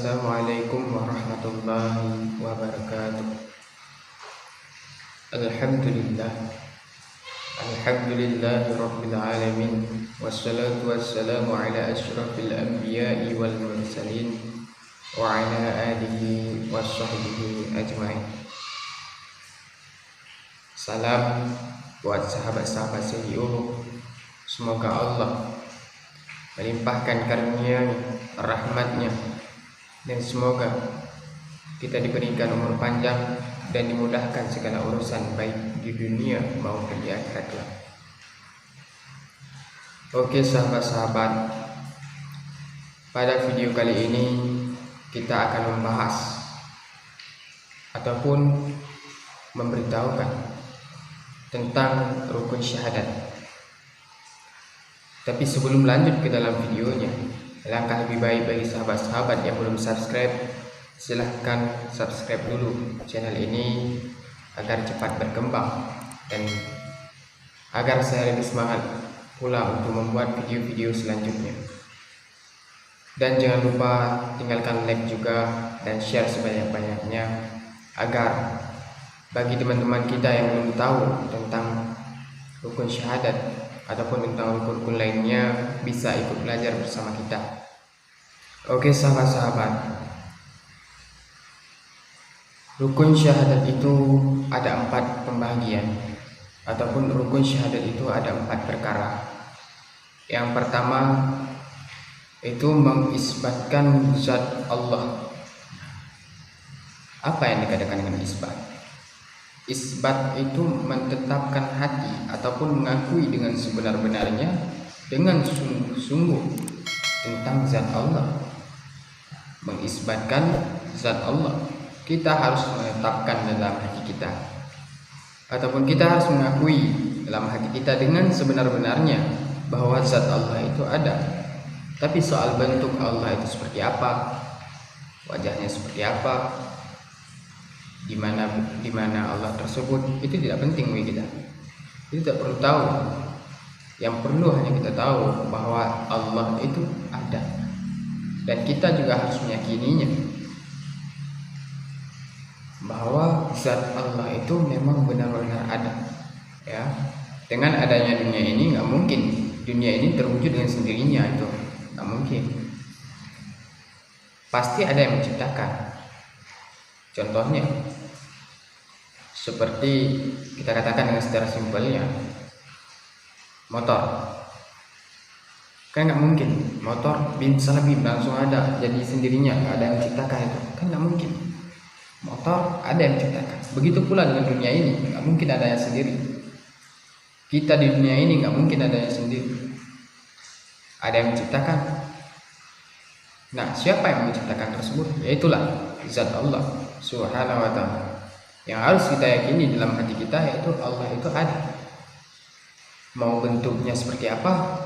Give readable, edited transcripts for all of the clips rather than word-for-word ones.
Assalamualaikum warahmatullahi wabarakatuh. Alhamdulillah, alhamdulillahi rabbil alamin. Wassalatu wassalamu ala asyrafil anbiya'i wal mursalin wa ala alihi washabbihi ajmain. Salam buat sahabat-sahabat seiyu. Semoga Allah melimpahkan karunia rahmatnya, dan semoga kita diberikan umur panjang dan dimudahkan segala urusan baik di dunia maupun di akhirat kelak. Oke sahabat-sahabat, pada video kali ini kita akan membahas ataupun memberitahukan tentang rukun syahadat. Tapi sebelum lanjut ke dalam videonya, alangkah lebih baik bagi sahabat-sahabat yang belum subscribe, silahkan subscribe dulu channel ini agar cepat berkembang dan agar saya lebih semangat pula untuk membuat video-video selanjutnya. Dan jangan lupa tinggalkan like juga dan share sebanyak-banyaknya agar bagi teman-teman kita yang belum tahu tentang rukun syahadat ataupun tentang rukun lainnya bisa ikut belajar bersama kita. Oke sahabat-sahabat, rukun syahadat itu ada 4 pembagian, ataupun rukun syahadat itu ada 4 perkara. Yang pertama itu mengisbatkan zat Allah. Apa yang dikatakan dengan isbat? Isbat itu menetapkan hati ataupun mengakui dengan sebenar-benarnya, dengan sungguh-sungguh tentang zat Allah. Mengisbatkan zat Allah, kita harus menetapkan dalam hati kita, ataupun kita harus mengakui dalam hati kita dengan sebenar-benarnya bahwa zat Allah itu ada. Tapi soal bentuk Allah itu seperti apa, wajahnya seperti apa, di mana Allah tersebut, itu tidak penting bagi kita. Itu tidak perlu tahu. Yang perlu hanya kita tahu bahwa Allah itu ada, dan kita juga harus meyakininya bahwa zat Allah itu memang benar-benar ada. Ya, dengan adanya dunia ini nggak mungkin dunia ini terwujud dengan sendirinya, itu nggak mungkin. Pasti ada yang menciptakan. Contohnya seperti kita katakan dengan secara simpelnya, motor. Kan nggak mungkin motor bisa lebih langsung ada jadi sendirinya, nggak ada yang menciptakan itu, kan nggak mungkin. Motor ada yang menciptakan. Begitu pula dengan dunia ini, nggak mungkin ada yang sendiri. Kita di dunia ini nggak mungkin ada yang sendiri, ada yang menciptakan. Nah, siapa yang menciptakan tersebut? Yaitulah zat Allah Subhanahu wa ta'ala. Yang harus kita yakini dalam hati kita, yaitu Allah itu ada. Mau bentuknya seperti apa,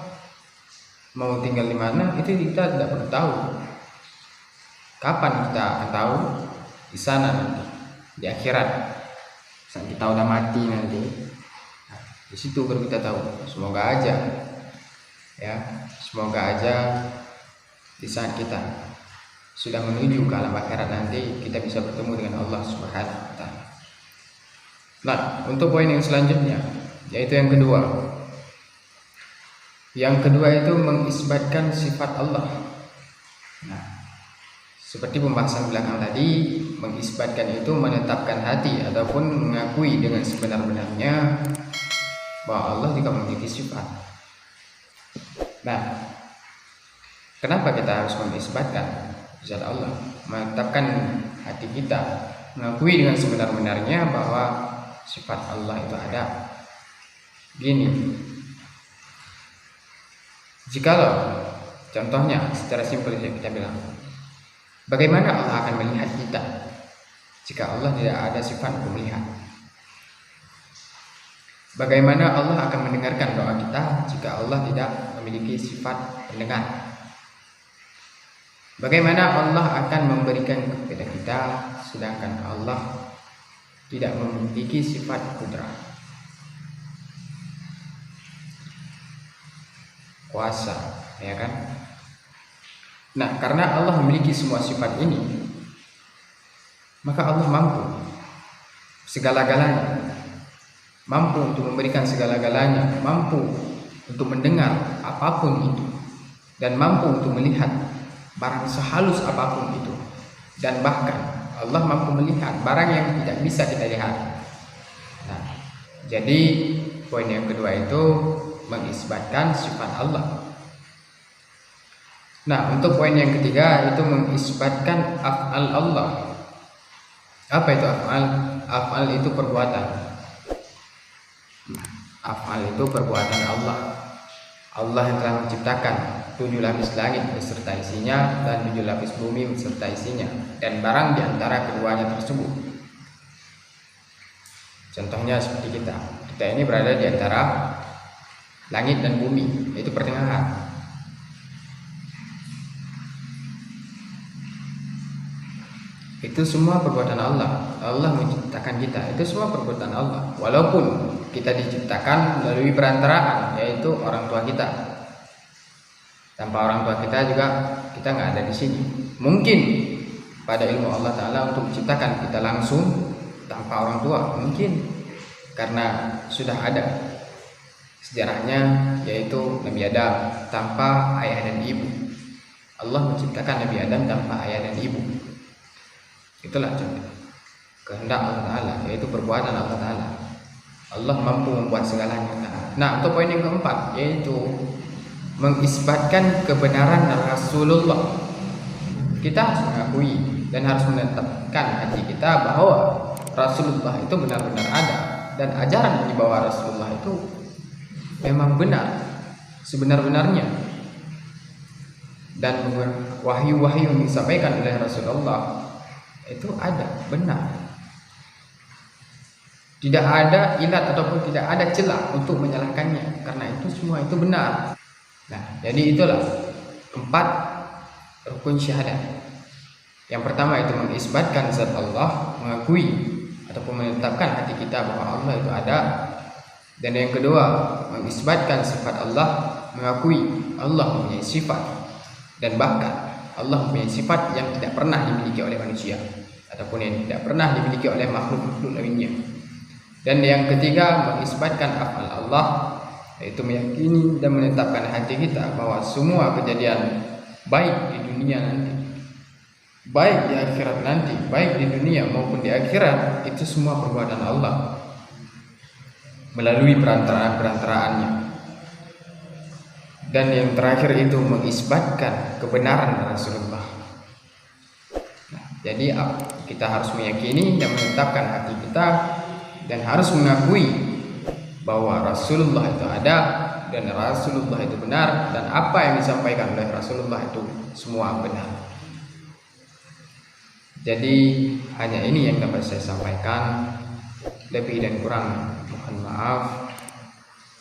mau tinggal di mana, itu kita tidak perlu tahu. Kapan kita akan tahu? Di sana nanti, di akhirat, saat kita udah mati nanti. Nah, di situ baru kita tahu. Semoga aja, ya, semoga aja di saat kita sudah menuju ke alam akhirat nanti, kita bisa bertemu dengan Allah Subhanahu wa ta'ala. Nah, untuk poin yang selanjutnya, yaitu yang kedua. Yang kedua itu mengisbatkan sifat Allah. Nah, seperti pembahasan belakang tadi, mengisbatkan itu menetapkan hati ataupun mengakui dengan sebenar-benarnya bahwa Allah juga memiliki sifat. Nah, kenapa kita harus mengisbatkan zat Allah, menetapkan hati kita, mengakui dengan sebenar-benarnya bahwa sifat Allah itu ada? Gini, jikalau contohnya secara simpel kita bilang, bagaimana Allah akan melihat kita jika Allah tidak ada sifat untuk melihat? Bagaimana Allah akan mendengarkan doa kita jika Allah tidak memiliki sifat pendengar? Bagaimana Allah akan memberikan kepada kita sedangkan Allah tidak memiliki sifat kudrah, kuasa, ya kan? Nah, karena Allah memiliki semua sifat ini, maka Allah mampu segala-galanya, mampu untuk memberikan segala-galanya, mampu untuk mendengar apapun itu, dan mampu untuk melihat barang sehalus apapun itu, dan bahkan Allah mampu melihat barang yang tidak bisa kita lihat. Nah, jadi poin yang kedua itu mengisbatkan sifat Allah. Nah, untuk poin yang ketiga itu mengisbatkan af'al Allah. Apa itu af'al? Af'al itu perbuatan. Af'al itu perbuatan Allah. Allah yang telah menciptakan 7 lapis langit beserta isinya dan 7 lapis bumi beserta isinya dan barang di antara keduanya tersebut. Contohnya seperti kita ini berada di antara langit dan bumi, yaitu pertengahan. Itu semua perbuatan Allah. Allah menciptakan kita, itu semua perbuatan Allah. Walaupun kita diciptakan melalui perantaraan, yaitu orang tua kita. Tanpa orang tua kita juga kita nggak ada di sini. Mungkin pada ilmu Allah Ta'ala untuk menciptakan kita langsung tanpa orang tua, mungkin karena sudah ada sejarahnya, yaitu Nabi Adam tanpa ayah dan ibu. Allah menciptakan Nabi Adam tanpa ayah dan ibu. Itulah kehendak Allah Ta'ala, yaitu perbuatan Allah Ta'ala. Allah mampu membuat segalanya. Nah, untuk poin yang keempat, yaitu mengisbatkan kebenaran Rasulullah. Kita harus mengakui dan harus menetapkan hati kita bahwa Rasulullah itu benar-benar ada, dan ajaran yang dibawa Rasulullah itu memang benar sebenar-benarnya, dan wahyu-wahyu yang disampaikan oleh Rasulullah itu ada, benar. Tidak ada ilat ataupun tidak ada celah untuk menyalahkannya, karena itu semua itu benar. Nah, jadi itulah 4 rukun syahadat. Yang pertama itu mengisbatkan zat Allah, mengakui ataupun menetapkan hati kita bahwa Allah itu ada. Dan yang kedua, mengisbatkan sifat Allah, mengakui Allah mempunyai sifat, dan bahkan Allah mempunyai sifat yang tidak pernah dimiliki oleh manusia ataupun yang tidak pernah dimiliki oleh makhluk-makhluk lainnya. Dan yang ketiga, mengisbatkan af'al Allah, yaitu meyakini dan menetapkan hati kita bahwa semua kejadian baik di dunia nanti, baik di akhirat nanti, baik di dunia maupun di akhirat, itu semua perbuatan Allah melalui perantaraan-perantaraannya. Dan yang terakhir itu mengisbatkan kebenaran Rasulullah. Nah, jadi kita harus meyakini dan menetapkan hati kita, dan harus mengakui bahwa Rasulullah itu ada, dan Rasulullah itu benar, dan apa yang disampaikan oleh Rasulullah itu semua benar. Jadi hanya ini yang dapat saya sampaikan. Lebih dan kurang mohon maaf.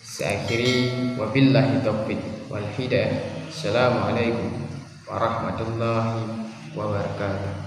Saya akhiri, wabillahi taufiq wal hidayah. Assalamualaikum warahmatullahi wabarakatuh.